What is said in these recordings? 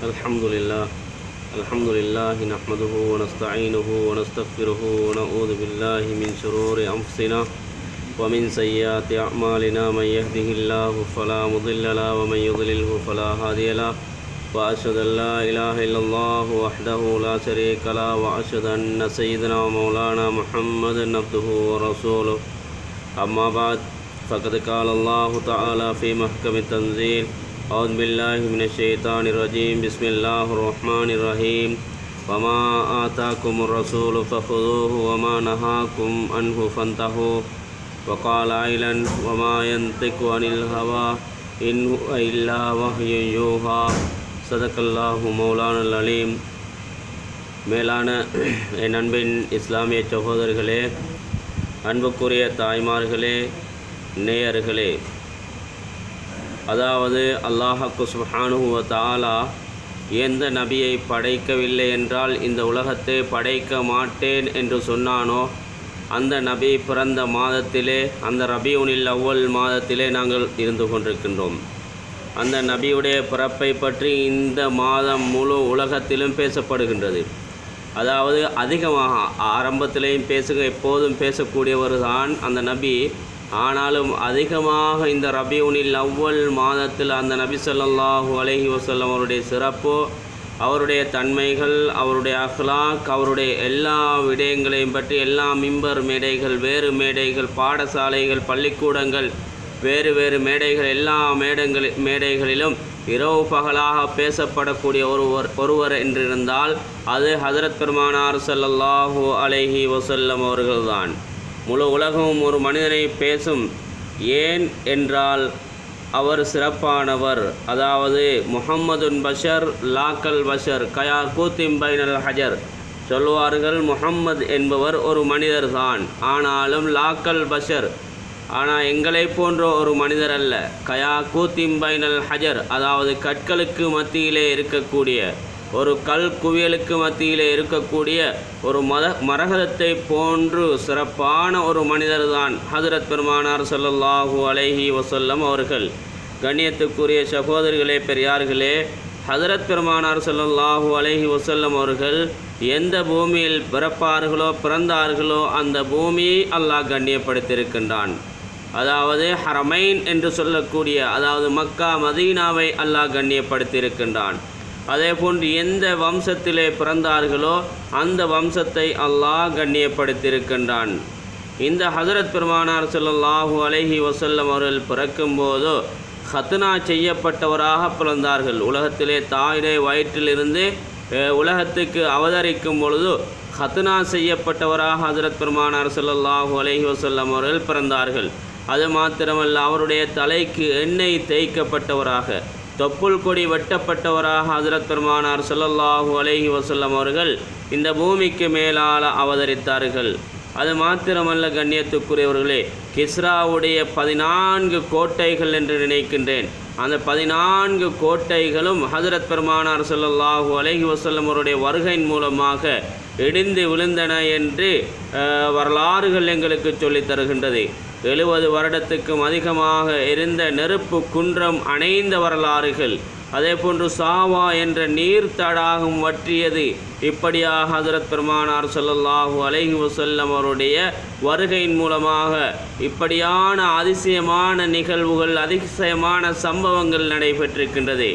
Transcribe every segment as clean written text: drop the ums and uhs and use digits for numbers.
الحمد لله نحمده ونستعينه ونستغفره ونعوذ بالله من شرور أنفسنا ومن سيئات أعمالنا من يهده الله فلا مضل له ومن يضلله فلا هادي له وأشهد أن لا إله إلا الله وحده لا شريك له وأشهد أن سيدنا ومولانا محمدا عبده ورسوله أما بعد فقد قال الله تعالى في محكم التنزيل أعوذ بالله من الشيطان الرجيم بسم الله الرحمن الرحيم وما آتاكم الرسول فخذوه وما نهاكم عنه فانتهوا وقال أيضا وما ينطق عن الهوى إن هو إلا وحي يوحى صدق الله مولانا العليم. மேலான என் அன்பின் இஸ்லாமிய சகோதரர்களே, அன்புக்குரிய தாய்மார்களே, நேயர்களே, அதாவது அல்லாஹ் சுப்ஹானஹு வ தஆலா எந்த நபியை படைக்கவில்லை என்றால் இந்த உலகத்தை படைக்க மாட்டேன் என்று சொன்னானோ அந்த நபி பிறந்த மாதத்திலே, அந்த ரபியுனில் அவ்வல் மாதத்திலே நாங்கள் இருந்து கொண்டிருக்கின்றோம். அந்த நபியுடைய பிறப்பை பற்றி இந்த மாதம் முழு உலகத்திலும் பேசப்படுகின்றது. அதாவது அதிகமாக ஆரம்பத்திலேயும் எப்போதும் பேசக்கூடியவர் தான் அந்த நபி. ஆனாலும் அதிகமாக இந்த ரபியுனில் அவ்வல் மாதத்தில் அந்த நபி ஸல்லல்லாஹு அலைஹி வஸல்லம் அவருடைய சிறப்பு, அவருடைய தன்மைகள், அவருடைய அஹ்லாக், அவருடைய எல்லா விடயங்களையும் பற்றி எல்லா மிம்பர் மேடைகள், வேறு மேடைகள், பாடசாலைகள், பள்ளிக்கூடங்கள், வேறு வேறு மேடைகள், எல்லா மேடைகளிலும் இரவு பகலாக பேசப்படக்கூடிய ஒருவர் என்றிருந்தால் அது ஹஜ்ரத் பெருமானார் ஸல்லல்லாஹு அலைஹி வஸல்லம் அவர்கள்தான். முழு உலகமும் ஒரு மனிதனை பேசும். ஏன் என்றால் அவர் சிறப்பானவர். அதாவது முஹம்மதுன் பஷர் லாக்கல் பஷர் கயா கூத்திம் பைனல் ஹஜர் சொல்வார்கள். முஹம்மது என்பவர் ஒரு மனிதர் தான், ஆனாலும் லாக்கல் பஷர், ஆனால் எங்களை போன்ற ஒரு மனிதர் அல்ல. கயா கூத்திம் பைனல் ஹஜர், அதாவது கற்களுக்கு மத்தியிலே இருக்கக்கூடிய, ஒரு கல் குவியலுக்கு மத்தியிலே இருக்கக்கூடிய ஒரு மரகதத்தை போன்று சிறப்பான ஒரு மனிதர் தான் ஹஜ்ரத் பெருமானார் ஸல்லல்லாஹு அலைஹி வஸல்லம் அவர்கள். கண்ணியத்துக்குரிய சகோதரிகளே, பெரியார்களே, ஹஜ்ரத் பெருமானார் ஸல்லல்லாஹு அலைஹி வஸல்லம் அவர்கள் எந்த பூமியில் பிறந்தார்களோ அந்த பூமியை அல்லாஹ் கண்ணியப்படுத்தியிருக்கின்றான். அதாவது ஹரமைன் என்று சொல்லக்கூடிய, அதாவது மக்கா மதீனாவை அல்லாஹ் கண்ணியப்படுத்தியிருக்கின்றான். அதே போன்று எந்த வம்சத்திலே பிறந்தார்களோ அந்த வம்சத்தை அல்லாஹ் கண்ணியப்படுத்தியிருக்கின்றான். இந்த ஹஜ்ரத் பெருமானார் ஸல்லல்லாஹு அலைஹி வஸல்லம் அவர்கள் பிறக்கும்போது ஹத்னா செய்யப்பட்டவராக பிறந்தார்கள். உலகத்திலே தாயுடைய வயிற்றிலிருந்து உலகத்துக்கு அவதரிக்கும் பொழுது ஹத்னா செய்யப்பட்டவராக ஹஜ்ரத் பெருமானார் ஸல்லல்லாஹு அலைஹி வஸல்லம் அவர்கள் பிறந்தார்கள். அது மாத்திரமல்ல, அவருடைய தலைக்கு எண்ணெய் தேய்க்கப்பட்டவராக, தொப்புள் கொடி வெட்டப்பட்டவராக ஹஜ்ரத் பெருமானார் ஸல்லல்லாஹு அலைஹி வஸல்லம் அவர்கள் இந்த பூமிக்கு மேலால் அவதரித்தார்கள். அது மாத்திரமல்ல கண்ணியத்துக்குரியவர்களே, கிஸ்ராவுடைய 14 கோட்டைகள் என்று நினைக்கின்றேன். அந்த 14 கோட்டைகளும் ஹஜ்ரத் பெருமானார் ஸல்லல்லாஹு அலைஹி வஸல்லம் அவருடைய வருகையின் மூலமாக இடிந்து விழுந்தன என்று வரலாறுகள் எங்களுக்கு சொல்லித் தருகின்றது. 70 வருடத்துக்கும் அதிகமாக எரிந்த நெருப்பு குன்றம் அணைந்த வரலாறுகள், அதே போன்று சாவா என்ற நீர் தடாகம் வற்றியது. இப்படியாக ஹஜ்ரத் பெருமானார் ஸல்லல்லாஹு அலைஹி வஸல்லம் அவருடைய வருகையின் மூலமாக இப்படியான அதிசயமான நிகழ்வுகள், அதிசயமான சம்பவங்கள் நடைபெற்றிருக்கின்றது.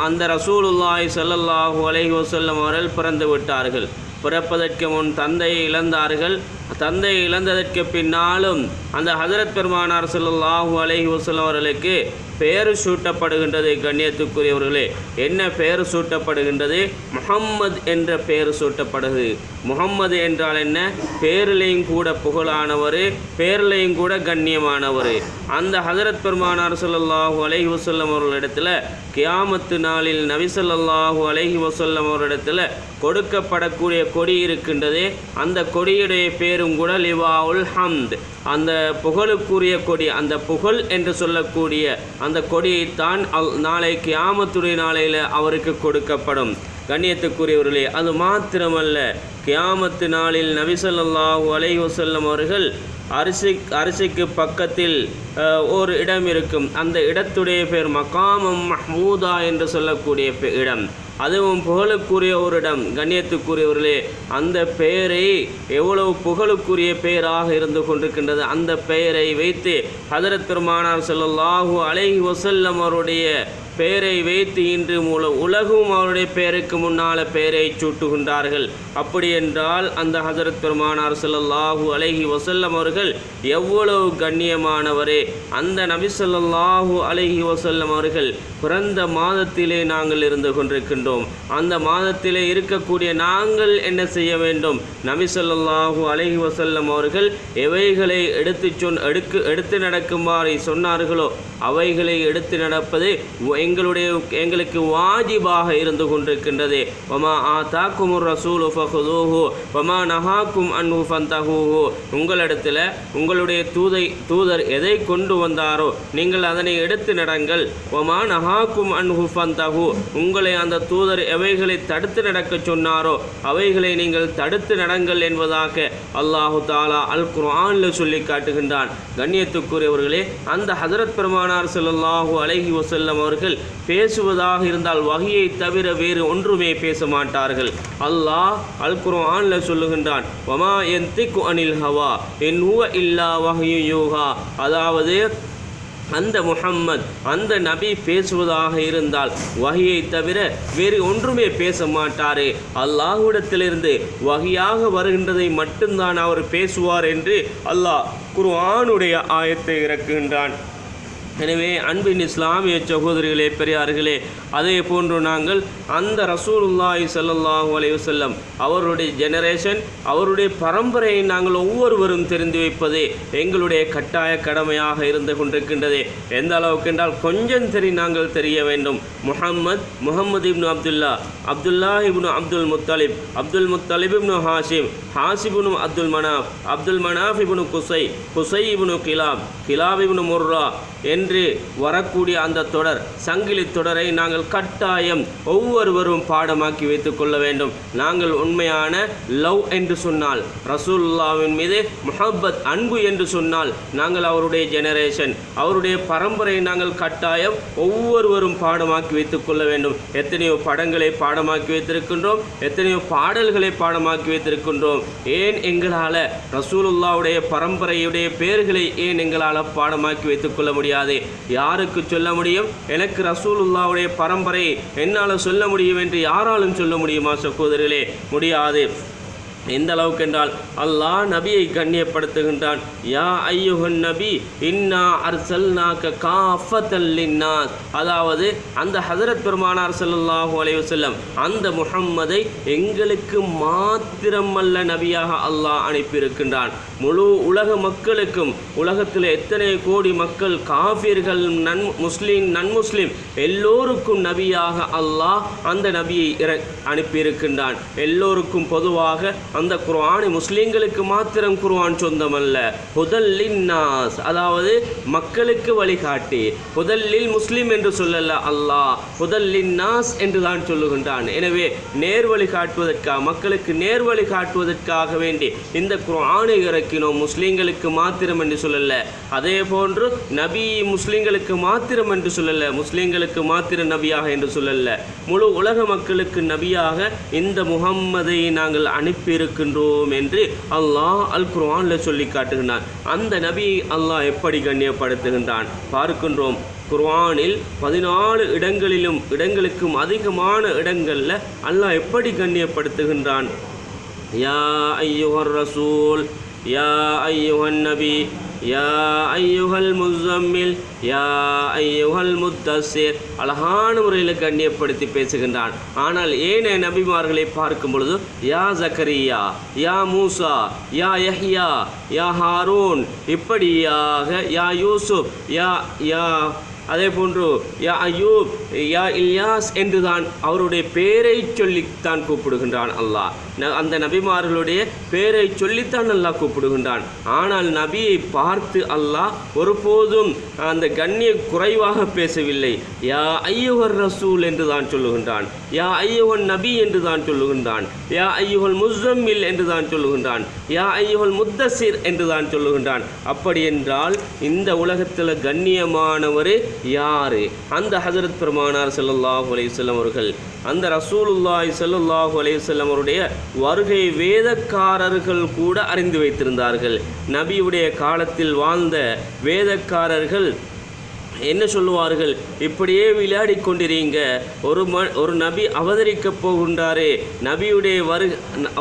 அந்த ரசூலுல்லாஹி ஸல்லல்லாஹு அலைஹி வஸல்லம் அவர்கள் பிறந்து விட்டார்கள். பிறப்பதற்கு முன் தந்தையை இழந்தார்கள். தந்தையை இழந்ததற்கு பின்னாலும் அந்த ஹஜ்ரத் பெருமானார் ஸல்லல்லாஹு அலைஹி வஸல்லம் அவர்களுக்கு பெயர் சூட்டப்படுகின்றது. கண்ணியத்துக்குரியவர்களே, என்ன பெயர் சூட்டப்படுகின்றது? முஹம்மது என்ற பெயர் சூட்டப்படுகிறது. முஹம்மது என்றால் என்ன? பேரிலையும் கூட புகழானவர், பேரிலையும் கூட கண்ணியமானவர். அந்த ஹஜ்ரத் பெருமானார் ஸல்லல்லாஹு அலைஹி வஸல்லம் அவர்களிடத்தில் கியாமத்து நாளில் நபி ஸல்லல்லாஹு அலைஹி வஸல்லம் அவர்களிடத்தில் கொடுக்கப்படக்கூடிய கொடி இருக்கின்றது. அந்த கொடியுடைய பேரும் கூட லிவாஉல் ஹம்த், அந்த புகழுக்குரிய கொடி. அந்த புகழ் என்று சொல்லக்கூடிய அந்த கொடியைத்தான் நாளை கியாமத்துடைய நாளையில் அவருக்கு கொடுக்கப்படும். கண்ணியத்துக்குரியவர்களே, அது மாத்திரமல்ல, கியாமத்து நாளில் நபி ஸல்லல்லாஹு அலைஹி வஸல்லம் அவர்கள் அரிசிக்கு பக்கத்தில் ஒரு இடம் இருக்கும். அந்த இடத்துடைய பேர் மகாமம் மஹ்மூதா என்று சொல்லக்கூடிய இடம். அதுவும் புகழுக்குரிய ஒரு இடம். கண்ணியத்துக்குரியவர்களே, அந்த பெயரை எவ்வளவு புகழுக்குரிய பெயராக இருந்து கொண்டிருக்கின்றது. அந்த பெயரை வைத்து ஹஜரத் பெருமானார் ஸல்லல்லாஹு அலைஹி வஸல்லம் அவருடைய பெயரை வைத்து இன்று உலகும் அவருடைய பெயருக்கு முன்னால் பெயரை சூட்டுகின்றார்கள். அப்படி என்றால் அந்த ஹஜரத் பெருமானார் ஸல்லல்லாஹு அலைஹி வஸல்லம் அவர்கள் எவ்வளவு கண்ணியமானவரே! அந்த நபி ஸல்லல்லாஹு அலைஹி வஸல்லம் அவர்கள் பிறந்த மாதத்திலே நாங்கள் இருந்து கொண்டிருக்கின்றோம். அந்த மாதத்திலே இருக்கக்கூடிய நாங்கள் என்ன செய்ய வேண்டும்? நபி ஸல்லல்லாஹு அலைஹி வஸல்லம் அவர்கள் எவைகளை எடுத்து நடக்குமாறு சொன்னார்களோ அவைகளை எடுத்து நடப்பது எங்களுக்கு வாஜிபாக இருந்து கொண்டிருக்கின்றது. வமா ஆதாக்குமுர் ரசூலு ஃபஹுதூஹு வமா நஹாக்கும் அன்ஹு ஃபந்தஹூஹு. உங்களிடத்தில் உங்களுடைய தூதர் எதை கொண்டு வந்தாரோ நீங்கள் அதனை எடுத்து நடங்கள். வமா நஹாக்கும் அன்ஹு ஃபந்தஹூ. உங்களை அந்த தூதர் எவைகளை தடுத்து நடக்க சொன்னாரோ அவைகளை நீங்கள் தடுத்து நடங்கள் என்பதாக அல்லாஹு தஆலா அல் குர்ஆனில் சொல்லி காட்டுகின்றான். கண்ணியத்துக்குரியவர்களே, அந்த ஹஜரத் பெருமானார் ஸல்லல்லாஹு அலைஹி வஸல்லம் அவர்கள் பேசுவதாக இருந்தால் வஹியை தவிர வேறு ஒன்றுமே பேச மாட்டார்கள். அல்லாஹ் அல் குர்ஆனில் சொல்லுகின்றான், வமா யன்திகு அனில் ஹவா இன் ஹுவ இல்லா வஹ்யு யூஹா. அதாவது அந்த முஹம்மத், அந்த நபி பேசுவதாக இருந்தால் வஹியை தவிர வேறு ஒன்றுமே பேச மாட்டாரே. அல்லாஹ்விடத்திலிருந்து வஹியாக வருகின்றதை மட்டும்தான் அவர் பேசுவார் என்று அல்லாஹ் குர்ஆனுடைய ஆயத்தை இறக்குகின்றான். எனவே அன்பின் இஸ்லாமிய சகோதரிகளே, பெரியார்களே, அதே போன்று நாங்கள் அந்த ரசூலுல்லாஹி ஸல்லல்லாஹு அலைஹி வஸல்லம் அவருடைய ஜெனரேஷன், அவருடைய பரம்பரையை நாங்கள் ஒவ்வொருவரும் தெரிந்து வைப்பதே எங்களுடைய கட்டாய கடமையாக இருந்து கொண்டிருக்கின்றது. எந்த அளவுக்கு என்றால் கொஞ்சம் நாங்கள் தெரிய வேண்டும். முஹம்மது இப்னு அப்துல்லா இப்னு அப்துல் முத்தலிப் இப்னு ஹாஷிம் இப்னு அப்துல் மனாஃப் இப்னு குசை இப்னு கிலாப் இப்னு முர்ரா என்று வரக்கூடிய அந்த தொடர், சங்கிலி தொடரை நாங்கள் கட்டாயம் ஒவ்வொருவரும் பாடமாக்கி வைத்துக் கொள்ள வேண்டும். நாங்கள் உண்மையான லவ் என்று சொன்னால், ரசூலுல்லாஹ்வின் மீது முஹப்பத் அன்பு என்று சொன்னால், நாங்கள் அவருடைய ஜெனரேஷன், அவருடைய பரம்பரை நாங்கள் கட்டாயம் ஒவ்வொருவரும் பாடமாக்கி வைத்துக் கொள்ள வேண்டும். எத்தனையோ படங்களை பாடமாக்கி வைத்திருக்கின்றோம், எத்தனையோ பாடல்களை பாடமாக்கி வைத்திருக்கின்றோம். ஏன் எங்களால் ரசூலுல்லாஹ்வுடைய பரம்பரையுடைய பெயர்களை ஏன் எங்களால் பாடமாக்கி வைத்துக் கொள்ள முடியாது? யாருக்கு சொல்ல முடியும்? எனக்கு ரசூலுல்லாஹ்வுடைய பரம்பரை என்னால் சொல்ல முடியும் என்று யாராலும் சொல்ல முடியுமா சகோதரர்களே? முடியாது. எந்த அளவுக்கு என்றால் அல்லாஹ் நபியை கண்ணியப்படுத்துகின்றான். யா ஐயுஹன் நபி இன்னா அர்சல்நாக காஃபத்தல் லின்னாஸ். அதாவது அந்த ஹஜரத் பெருமானார் ஸல்லல்லாஹு அலைஹி வஸல்லம் அந்த முஹம்மதை எங்களுக்கு மாத்திரமல்ல நபியாக அல்லாஹ் அனுப்பியிருக்கின்றான். முழு உலக மக்களுக்கும், உலகத்தில் எத்தனை கோடி மக்கள், காஃபிர்கள், நன்முஸ்லிம் எல்லோருக்கும் நபியாக அல்லாஹ் அந்த நபியை அனுப்பியிருக்கின்றான். எல்லோருக்கும் பொதுவாக அந்த குர்ஆன் முஸ்லிம்களுக்கு மாத்திரம் குர்ஆன் சொந்தமல்ல. ஹுதல்லின் நாஸ், அதாவது மக்களுக்கு வழிகாட்டி. ஹுதல்லில் முஸ்லிம் என்று சொல்லல அல்லாஹ், ஹுதல்லின் நாஸ் என்று தான் சொல்லுகின்றான். எனவே நேர்வழி காட்டுவதற்காக, மக்களுக்கு நேர்வழி காட்டுவதற்காக வேண்டி இந்த குர்ஆனை இறக்கினோம். முஸ்லிம்களுக்கு மாத்திரம் என்று சொல்லல. அதே போன்று நபி முஸ்லிம்களுக்கு மாத்திரம் என்று சொல்லல, முஸ்லிம்களுக்கு மாத்திரம் நபியாக என்று சொல்லல, முழு உலக மக்களுக்கு நபியாக இந்த முஹம்மதை நாங்கள் அனுப்பியிருக்கின்றோம் என்று அல்லாஹ் அல் குர்ஆனில் சொல்லி காட்டுகின்றான். அந்த நபியை அல்லாஹ் எப்படி கண்ணியப்படுத்துகின்றான் பார்க்கின்றோம். குர்ஆனில் 14 இடங்களுக்கும் அதிகமான இடங்களில் அல்லாஹ் எப்படி கண்ணியப்படுத்துகின்றான். யா ஐயுஹர் ரசூல், யா ஐயுஹன் நபி, யா ஐயுஹல் முஸம்மில், யா ஐயுஹல் முத்தஸிர். அழகான முறையில் கண்ணியப்படுத்தி பேசுகின்றான். ஆனால் ஏனைய நபிமார்களை பார்க்கும் பொழுது யா ஜக்கரியா, யா மூசா, யா யஹ்யா, யா ஹாரூன், இப்படியாக யா யூசுப், யா அதே போன்று யா அய்யூப், யா இல்யாஸ் என்றுதான் அவருடைய பேரை சொல்லித்தான் கூப்பிடுகின்றான் அல்லாஹ். அந்த நபிமார்களுடைய பேரை சொல்லித்தான் அல்லாஹ் கூப்பிடுகின்றான். ஆனால் நபியை பார்த்து அல்லாஹ் ஒருபோதும் அந்த கண்ணிய குறைவாக பேசவில்லை. யா ஐயுஹர் ரசூல் என்று தான் சொல்லுகின்றான், யா ஐயுஹன் நபி என்று தான் சொல்லுகின்றான், யா ஐயுஹல் முஸம்மில் என்று தான் சொல்லுகின்றான், யா ஐயுஹல் முத்தஸிர் என்று தான் சொல்லுகின்றான். அப்படி என்றால் இந்த உலகத்தில் கண்ணியமானவரே யார்? அந்த ஹஜரத் பெருமானார் ஸல்லல்லாஹு அலைஹி வஸல்லம் அவர்கள், அந்த ரசூலுல்லாஹி ஸல்லல்லாஹு அலைஹி வஸல்லம் அவருடைய வருகை வேதக்காரர்கள் கூட அறிந்து வைத்திருந்தார்கள். நபியுடைய காலத்தில் வாழ்ந்த வேதக்காரர்கள் என்ன சொல்லுவார்கள்? இப்படியே விளையாடி கொண்டிருங்க, ஒரு நபி அவதரிக்கப் போகின்றாரே,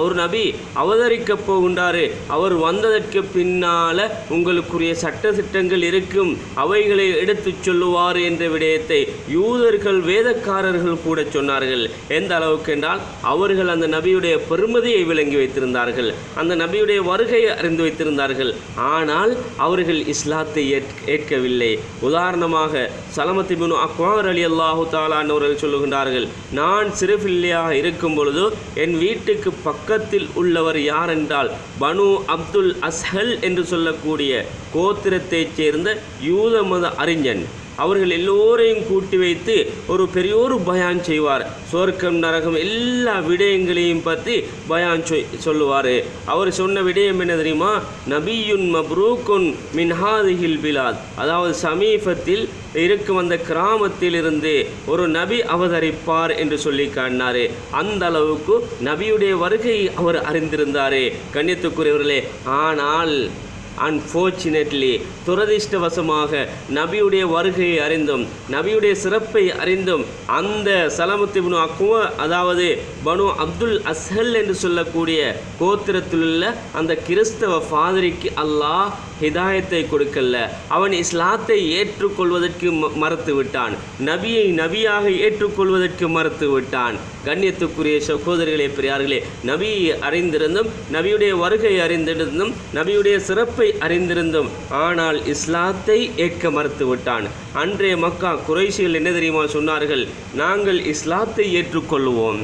ஒரு நபி அவதரிக்கப் போகின்றாரு, அவர் வந்ததற்கு பின்னால் உங்களுக்குரிய சட்ட திட்டங்கள் இருக்கும், அவைகளை எடுத்துச் சொல்லுவார் என்ற விடயத்தை யூதர்கள் வேதக்காரர்கள் கூட சொன்னார்கள். எந்த அளவுக்கு என்றால் அவர்கள் அந்த நபியுடைய பெருமதியை விளங்கி வைத்திருந்தார்கள், அந்த நபியுடைய வருகையை அறிந்து வைத்திருந்தார்கள். ஆனால் அவர்கள் இஸ்லாத்தை ஏற்கவில்லை. உதாரணமாக சலமத் இப்னு அக்வா ரலியல்லாஹு தஆலா அவர்கள் சொல்லுகின்றார்கள், நான் சிறு பிள்ளையாக இருக்கும் பொழுது என் வீட்டுக்கு பக்கத்தில் உள்ளவர் யார் என்றால் பனு அப்துல் அஸ்ஹல் என்று சொல்லக்கூடிய கோத்திரத்தைச் சேர்ந்த யூத மத அறிஞன். அவர்கள் எல்லோரையும் கூட்டி வைத்து ஒரு பெரியோரு பயான் செய்வார். சொர்க்கம் நரகம் எல்லா விடயங்களையும் பற்றி பயான் சொல்லுவார். அவர் சொன்ன விடயம் என்ன தெரியுமா? நபியுன் மப்ரூக்குன் மின் ஹாதிஹில் பிலாத், அதாவது சமீபத்தில் இருக்கும் அந்த கிராமத்திலிருந்து ஒரு நபி அவதரிப்பார் என்று சொல்லி காட்டினார். அந்த அளவுக்கு நபியுடைய வருகையை அவர் அறிந்திருந்தார். கண்ணியத்துக்குரியவர்களே, ஆனால் அன்ஃபார்ச்சுனேட்லி, துரதிர்ஷ்டவசமாக நபியுடைய வருகையை அறிந்தும் நபியுடைய சிறப்பை அறிந்தும் அந்த சலமத் இப்னு அக்வா, அதாவது பனு அப்துல் அஸ்ஹல் என்று சொல்லக்கூடிய கோத்திரத்திலுள்ள அந்த கிறிஸ்தவ ஃபாதரிக்கு அல்லாஹ் ஹிதாயத்தை கொடுக்கல. அவன் இஸ்லாத்தை ஏற்றுக்கொள்வதற்கு மறுத்து விட்டான், நபியை நபியாக ஏற்றுக்கொள்வதற்கு மறுத்து விட்டான். கண்ணியத்துக்குரிய சகோதரிகளே, பெரியார்களே, நபியை அறிந்திருந்தும் நபியுடைய வருகை அறிந்திருந்தும் நபியுடைய சிறப்பை அறிந்திருந்தும் ஆனால் இஸ்லாத்தை ஏற்க மறுத்து விட்டான். அன்றைய மக்கா குறைஷிகள் என்ன தெரியுமா சொன்னார்கள்? நாங்கள் இஸ்லாத்தை ஏற்றுக்கொள்வோம்.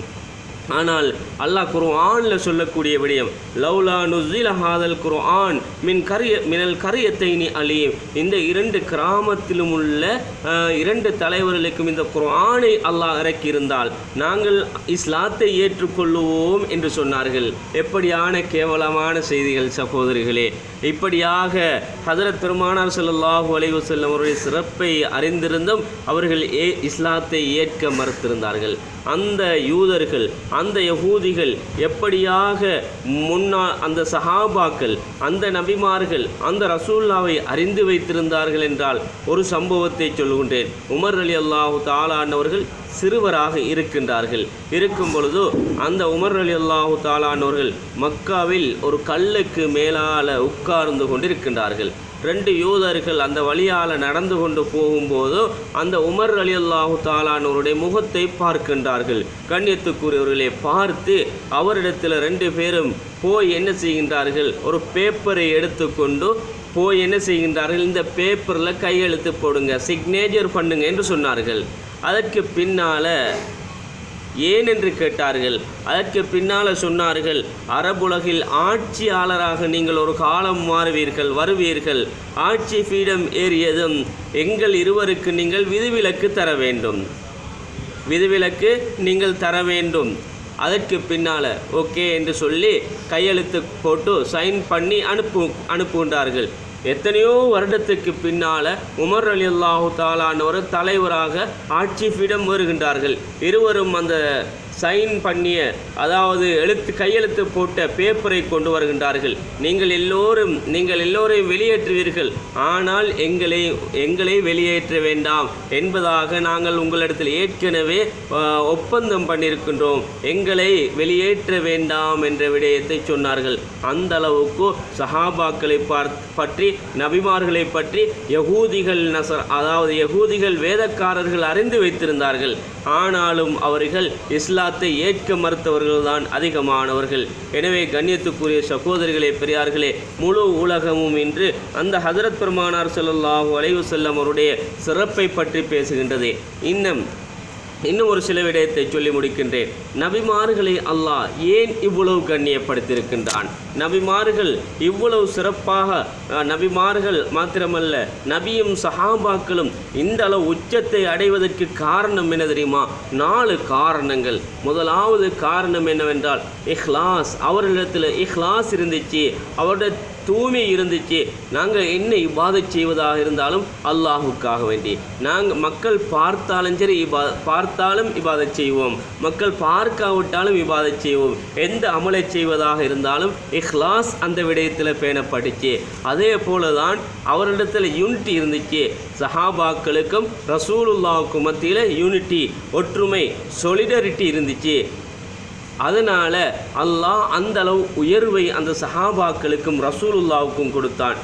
ஆனால் அல்லாஹ் குர்ஆனில் சொல்லக்கூடிய விடயம், லவ்லா நுஸில ஹாதல் குர்ஆன் மினல் கரியத்தைனி அலீம், இந்த இரண்டு கிராமத்திலும் உள்ள இரண்டு தலைவர்களுக்கும் இந்த குர்ஆனை அல்லாஹ் இறக்கியிருந்தால் நாங்கள் இஸ்லாத்தை ஏற்றுக்கொள்ளுவோம் என்று சொன்னார்கள். எப்படியான கேவலமான செய்திகள் சகோதரிகளே! இப்படியாக ஹஜரத் பெருமானார் ஸல்லல்லாஹு அலைஹி வஸல்லம் அவருடைய சிறப்பை அறிந்திருந்தும் அவர்கள் இஸ்லாத்தை ஏற்க மறுத்திருந்தார்கள். அந்த யூதர்கள், அந்த யகூதிகள் எப்படியாக முன்னால் அந்த சஹாபாக்கள், அந்த நபிமார்கள், அந்த ரசூல்லாவை அறிந்து வைத்திருந்தார்கள் என்றால் ஒரு சம்பவத்தை சொல்லுகின்றேன். உமர் ரலியல்லாஹு தஆலா அவர்கள் சிறுவராக இருக்கும் பொழுது அந்த உமர் ரலியல்லாஹு தஆலா அவர்கள் மக்காவில் ஒரு கல்லுக்கு மேலால் உட்கார்ந்து கொண்டிருக்கின்றார்கள். ரெண்டு யூதர்கள் அந்த வழியால் நடந்து கொண்டு போகும்போது அந்த உமர் ரலியல்லாஹு தஆலா அவருடைய முகத்தை பார்க்கின்றார்கள். கண்ணியத்துக்குரியவர்களே, பார்த்து அவரிடத்தில் ரெண்டு பேரும் போய் என்ன செய்கின்றார்கள்? ஒரு பேப்பரை எடுத்துக்கொண்டு போய் என்ன செய்கின்றார்கள்? இந்த பேப்பரில் கையெழுத்து போடுங்க, சிக்னேச்சர் பண்ணுங்க என்று சொன்னார்கள். அதற்கு பின்னால் ஏன் என்று கேட்டார்கள். அதற்கு பின்னால் சொன்னார்கள், அரபுலகில் ஆட்சியாளராக நீங்கள் ஒரு காலம் வருவீர்கள். ஆட்சி பீடம் ஏறியதும் எங்கள் இருவருக்கு நீங்கள் விதிவிலக்கு தர வேண்டும். அதற்கு பின்னால் ஓகே என்று சொல்லி கையெழுத்து போட்டு சைன் பண்ணி அனுப்புகின்றார்கள். எத்தனையோ வருடத்துக்கு பின்னால் உமர் ரலியல்லாஹு தஆலா ஒரு தலைவராக ஆட்சி பீடம் வருகின்றார்கள். இருவரும் அந்த சைன் பண்ணிய, அதாவது கையெழுத்து போட்ட பேப்பரை கொண்டு வருகின்றார்கள். நீங்கள் எல்லோரையும் வெளியேற்றுவீர்கள், ஆனால் எங்களை வெளியேற்ற வேண்டாம் என்பதாக நாங்கள் உங்களிடத்தில் ஏற்கனவே ஒப்பந்தம் பண்ணியிருக்கின்றோம், எங்களை வெளியேற்ற வேண்டாம் என்ற விடயத்தை சொன்னார்கள். அந்த அளவுக்கு சஹாபாக்களை பற்றி, நபிமார்களை பற்றி யகூதிகள் வேதக்காரர்கள் அறிந்து வைத்திருந்தார்கள். ஆனாலும் அவர்கள் இஸ்லாத்தை ஏற்க மறுத்தவர்கள்தான் அதிகமானவர்கள். எனவே கண்ணியத்துக்குரிய சகோதரிகளே, பெரியார்களே, முழு உலகமும் இன்று அந்த ஹஜரத் பெருமானார் ஸல்லல்லாஹு அலைஹி வஸல்லம் அவருடைய சிறப்பை பற்றி பேசுகின்றது. இன்னும் ஒரு சில விடயத்தை சொல்லி முடிக்கின்றேன். நபிமார்களை அல்லாஹ் ஏன் இவ்வளவு கண்ணியப்படுத்தியிருக்கின்றான்? நபிமார்கள் இவ்வளவு சிறப்பாக, நபிமார்கள் மாத்திரமல்ல, நபியும் சஹாபாக்களும் இந்த அளவு உச்சத்தை அடைவதற்கு காரணம் என்ன தெரியுமா? 4 காரணங்கள். முதலாவது காரணம் என்னவென்றால் இஹ்லாஸ். அவர்களிடத்தில் இஹ்லாஸ் இருந்துச்சு. அவருடைய தூய்மை இருந்துச்சு. நாங்கள் என்ன இபாதத் செய்வதாக இருந்தாலும் அல்லாஹுக்காக வேண்டி, நாங்கள் மக்கள் பார்த்தாலும் சரி பார்த்தாலும் இபாதத் செய்வோம், மக்கள் பார்க்காவிட்டாலும் இபாதத் செய்வோம். எந்த அமலை செய்வதாக இருந்தாலும் இஹ்லாஸ் அந்த விடயத்தில் பேணப்பட்டுச்சு. அதே போல தான் அவரிடத்தில் யூனிட்டி இருந்துச்சு. சஹாபாக்களுக்கும் ரசூலுல்லாவுக்கும் மத்தியில் யூனிட்டி, ஒற்றுமை, சொலிடரிட்டி இருந்துச்சு. அதனால் அல்லாஹ் அந்த அளவு உயர்வை அந்த சஹாபாக்களுக்கும் ரசூலுல்லாவுக்கும் கொடுத்தான்.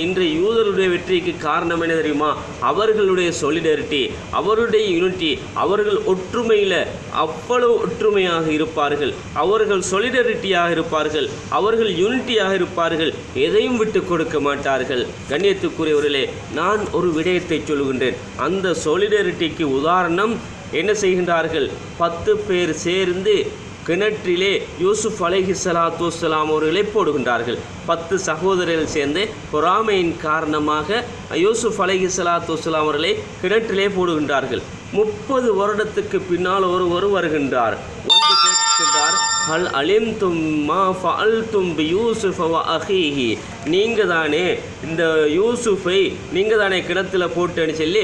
இன்றைய யூதர்களுடைய வெற்றிக்கு காரணம் என்ன தெரியுமா? அவர்களுடைய சொலிடரிட்டி, அவருடைய யூனிட்டி. அவர்கள் ஒற்றுமையில் அவ்வளவு ஒற்றுமையாக இருப்பார்கள், அவர்கள் சொலிடரிட்டியாக இருப்பார்கள், அவர்கள் யூனிட்டியாக இருப்பார்கள், எதையும் விட்டு கொடுக்க மாட்டார்கள். கண்ணியத்துக்குரியவர்களே, நான் ஒரு விடயத்தை சொல்கின்றேன். அந்த சொலிடரிட்டிக்கு உதாரணம் என்ன செய்கின்றார்கள்? 10 பேர் சேர்ந்து கிணற்றிலே யூசுப் அலைஹிஸ்ஸலாத்து வஸ்ஸலாம் அவர்களை போடுகின்றார்கள். 10 சகோதரர்கள் சேர்ந்து பொறாமையின் காரணமாக யூசுப் அலைஹிஸ்ஸலாத்து வஸ்ஸலாம் அவர்களை கிணற்றிலே போடுகின்றார்கள். 30 வருடத்துக்கு பின்னால் ஒருவர் வருகின்றார், வந்து கேட்கின்றார், ஹல் அலிம்தும் மா ஃபஅல்தும் பி யூசுஃப வ அஹீஹி, நீங்கள் தானே இந்த யூசுஃபை நீங்கள் தானே கிணத்துல போட்டுன்னு சொல்லி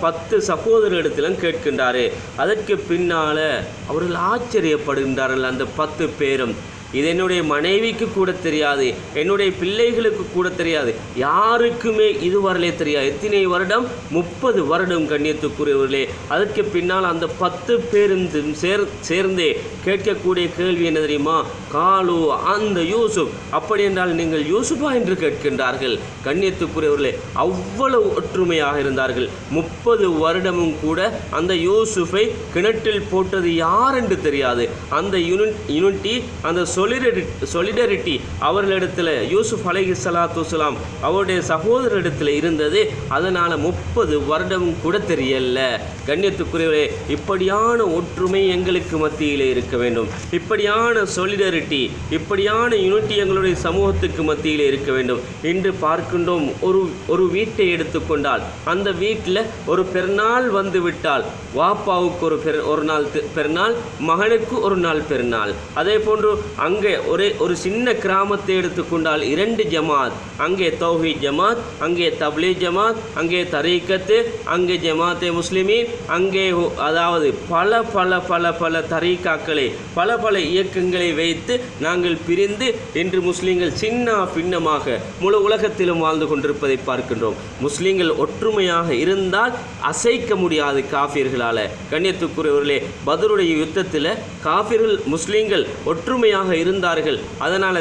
10 சகோதரரிடத்திலும் கேட்கின்றாரு. அதற்கு பின்னால் அவர்கள் ஆச்சரியப்படுகின்றார்கள். அந்த 10 பேரும், இது என்னுடைய மனைவிக்கு கூட தெரியாது, என்னுடைய பிள்ளைகளுக்கு கூட தெரியாது, யாருக்குமே இதுவரையிலே தெரியாது. எத்தனை வருடம்? 30 வருடம். கண்ணியத்துக்குரியவர்களே, அதற்கு பின்னால் அந்த 10 பேரும் சேர்ந்தே கேட்கக்கூடிய கேள்வி என்ன தெரியுமா? காலு அந்த யூசுப், அப்படி என்றால் நீங்கள் யூசுஃபா என்று கேட்கின்றார்கள். கண்ணியத்துக்குரியவர்களே, அவ்வளவு ஒற்றுமையாக இருந்தார்கள். 30 வருடமும் கூட அந்த யூசுஃபை கிணற்றில் போட்டது யார் என்று தெரியாது. அந்த யூனிட்டி, அந்த சொலிடரிட்டி அவர்களிடத்தில், யூசுப் அலைஹிஸ்ஸலாத்து வஸ்ஸலாம் அவருடைய சகோதரரிடத்தில் இருந்தது. அதனால் 30 வருடமும் கூட தெரியல. கண்ணியத்துக்குரியவரே, இப்படியான ஒற்றுமை எங்களுக்கு மத்தியிலே இருக்க வேண்டும். இப்படியான சொலிடரிட்டி, இப்படியான யூனிட்டி எங்களுடைய சமூகத்துக்கு மத்தியிலே இருக்க வேண்டும். இன்று பார்க்கின்றோம், ஒரு வீட்டை எடுத்துக்கொண்டால் அந்த வீட்டில் ஒரு பெருநாள் வந்து விட்டால் வாப்பாவுக்கு ஒரு நாள் பெருநாள், மகனுக்கு ஒரு நாள் பெருநாள். அதே போன்று அங்கே ஒரு சின்ன கிராமத்தை எடுத்துக்கொண்டால் 2 ஜமாத், அங்கே தௌஹீத் ஜமாத், அங்கே தப்லீக் ஜமாத், அங்கே தரீக்கத்து, அங்கே ஜமாத்தே முஸ்லிமீன், அங்கே அதாவது பல பல பல பல தரீக்காக்களை, பல பல இயக்கங்களை வைத்து நாங்கள் பிரிந்து இன்று முஸ்லீம்கள் சின்ன பின்னமாக முழு உலகத்திலும் வாழ்ந்து கொண்டிருப்பதை பார்க்கின்றோம். முஸ்லீம்கள் ஒற்றுமையாக இருந்தால் அசைக்க முடியாது காஃபிர்களால். கண்ணியத்துக்குரியவர்களே, பத்ருடைய யுத்தத்தில் காஃபிர்கள் முஸ்லீம்கள் ஒற்றுமையாக இருந்தார்கள். அதனால்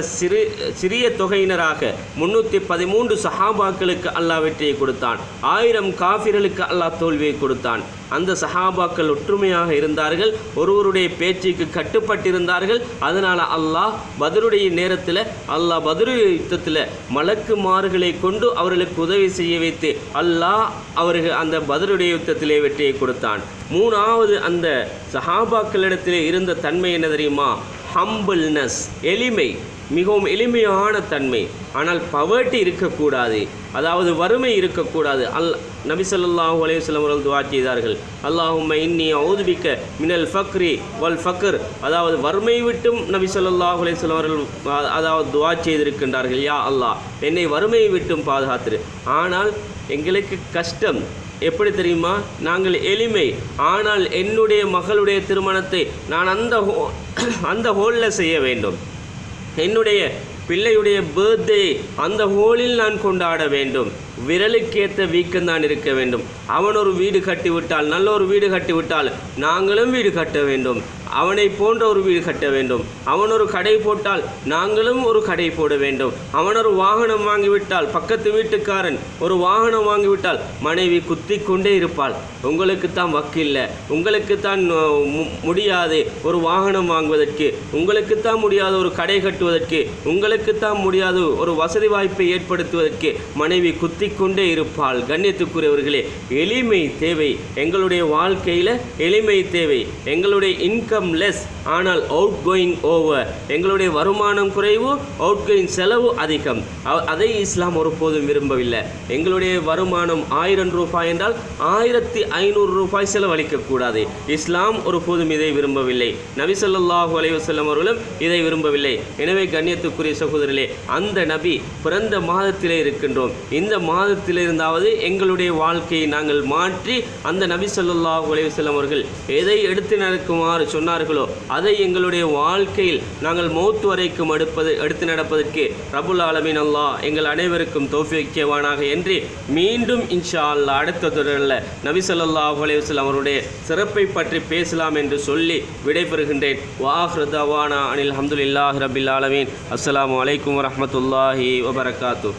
சிறிய தொகையினராக 313 சஹாபாக்களுக்கு அல்லாஹ் வெற்றியை கொடுத்தான். 1000 காஃபிர்களுக்கு அல்லாஹ் தோல்வியை கொடுத்தான். அந்த சஹாபாக்கள் ஒற்றுமையாக இருந்தார்கள், ஒருவருடைய பேச்சுக்கு கட்டுப்பட்டிருந்தார்கள். அதனால் அல்லாஹ் பத்ருடைய நேரத்தில், அல்லாஹ் பத்ருடைய யுத்தத்தில் மலக்குமார்களை கொண்டு அவர்களுக்கு உதவி செய்ய வைத்து அல்லாஹ் அவர்கள் அந்த பத்ருடைய யுத்தத்திலே வெற்றியை கொடுத்தான். 3வது அந்த சஹாபாக்களிடத்திலே இருந்த தன்மை என்ன தெரியுமா? ஹம்பிள்னஸ், எளிமை, மிகவும் எளிமையான தன்மை. ஆனால் பவர்ட்டி இருக்கக்கூடாது, அதாவது வறுமை இருக்கக்கூடாது. நபி ஸல்லல்லாஹு அலைஹி வஸல்லம் அவர்கள் துஆ செய்தார்கள், அல்லாஹும்ம இன்னி அஊது பிக்க மினல் ஃபக்ரி வல் ஃபக்ர், அதாவது வறுமை விட்டும் நபி ஸல்லல்லாஹு அலைஹி வஸல்லம் அவர்கள் அதாவது துஆ செய்திருக்கின்றார்கள், யா அல்லாஹ் என்னை வறுமையை விட்டும் பாதுகாத்துரு. ஆனால் எங்களுக்கு கஷ்டம் எப்படி தெரியுமா? நாங்கள் எளிமை. ஆனால் என்னுடைய மகளுடைய திருமணத்தை நான் அந்த ஹோலில் செய்ய வேண்டும். என்னுடைய பிள்ளையுடைய பர்த்டே அந்த ஹோலில் நான் கொண்டாட வேண்டும். விரலுக்கேற்ற வீக்கம்தான் இருக்க வேண்டும். அவன் ஒரு வீடு கட்டிவிட்டால், நல்ல ஒரு வீடு கட்டிவிட்டால் நாங்களும் வீடு கட்ட வேண்டும். அவனை போன்ற ஒரு வீடு கட்ட வேண்டும். அவன் ஒரு கடை போட்டால் நாங்களும் ஒரு கடை போட வேண்டும். அவன் ஒரு வாகனம் வாங்கிவிட்டால், பக்கத்து வீட்டுக்காரன் ஒரு வாகனம் வாங்கிவிட்டால் மனைவி குத்தி கொண்டே இருப்பாள். உங்களுக்குத்தான் வக்கில்லை, உங்களுக்குத்தான் முடியாது ஒரு வாகனம் வாங்குவதற்கு, உங்களுக்குத்தான் முடியாது ஒரு கடை கட்டுவதற்கு, உங்களுக்குத்தான் முடியாது ஒரு வசதி வாய்ப்பை ஏற்படுத்துவதற்கு. மனைவி குத்தி உயர்த்தி கொண்டே இருப்பாள். கண்ணியத்துக்குரியவர்களே, எளிமை தேவை. எங்களுடைய வாழ்க்கையில் எளிமை தேவை. எங்களுடைய இன்கம் லெஸ், ஆனால் அவுட் கோயிங் ஓவர். எங்களுடைய வருமானம் குறைவு, அவுட் கோயிங் செலவு அதிகம். அதை இஸ்லாம் ஒருபோதும் விரும்பவில்லை. எங்களுடைய வருமானம் 1000 ரூபாய் என்றால் 1500 ரூபாய் செலவழிக்கக்கூடாது. இஸ்லாம் ஒருபோதும் இதை விரும்பவில்லை. நபி ஸல்லல்லாஹு அலைஹி வஸல்லம் அவர்களும் இதை விரும்பவில்லை. எனவே கண்ணியத்துக்குரிய சகோதரர்களே, அந்த நபி பிறந்த மாதத்திலே இருக்கின்றோம். இந்த மாதத்திலிருந்தாவது எங்களுடைய வாழ்க்கையை நாங்கள் மாற்றி அந்த நபி ஸல்லல்லாஹு அலைஹி வஸல்லம் அவர்கள் எதை எடுத்து நடக்குமாறு சொன்னார்களோ அதை எங்களுடைய வாழ்க்கையில் நாங்கள் மௌத் வரைக்கும் எடுத்து நடப்பதற்கு ரப்புல் ஆலமீன் அல்லாஹ் எங்கள் அனைவருக்கும் தௌஃபீக் செய்வானாக என்று மீண்டும் இன்ஷா அல்லாஹ் அடுத்த தொடரில் நபி ஸல்லல்லாஹு அலைஹி வஸல்லம் அவருடைய சிறப்பை பற்றி பேசலாம் என்று சொல்லி விடைபெறுகின்றேன். வாஹிரு தவானா அனில் ஹம்துலில்லாஹி ரப்பில் ஆலமீன். அஸ்ஸலாமு அலைக்கும் வரஹ்மத்துல்லாஹி வபரகாத்துஹு.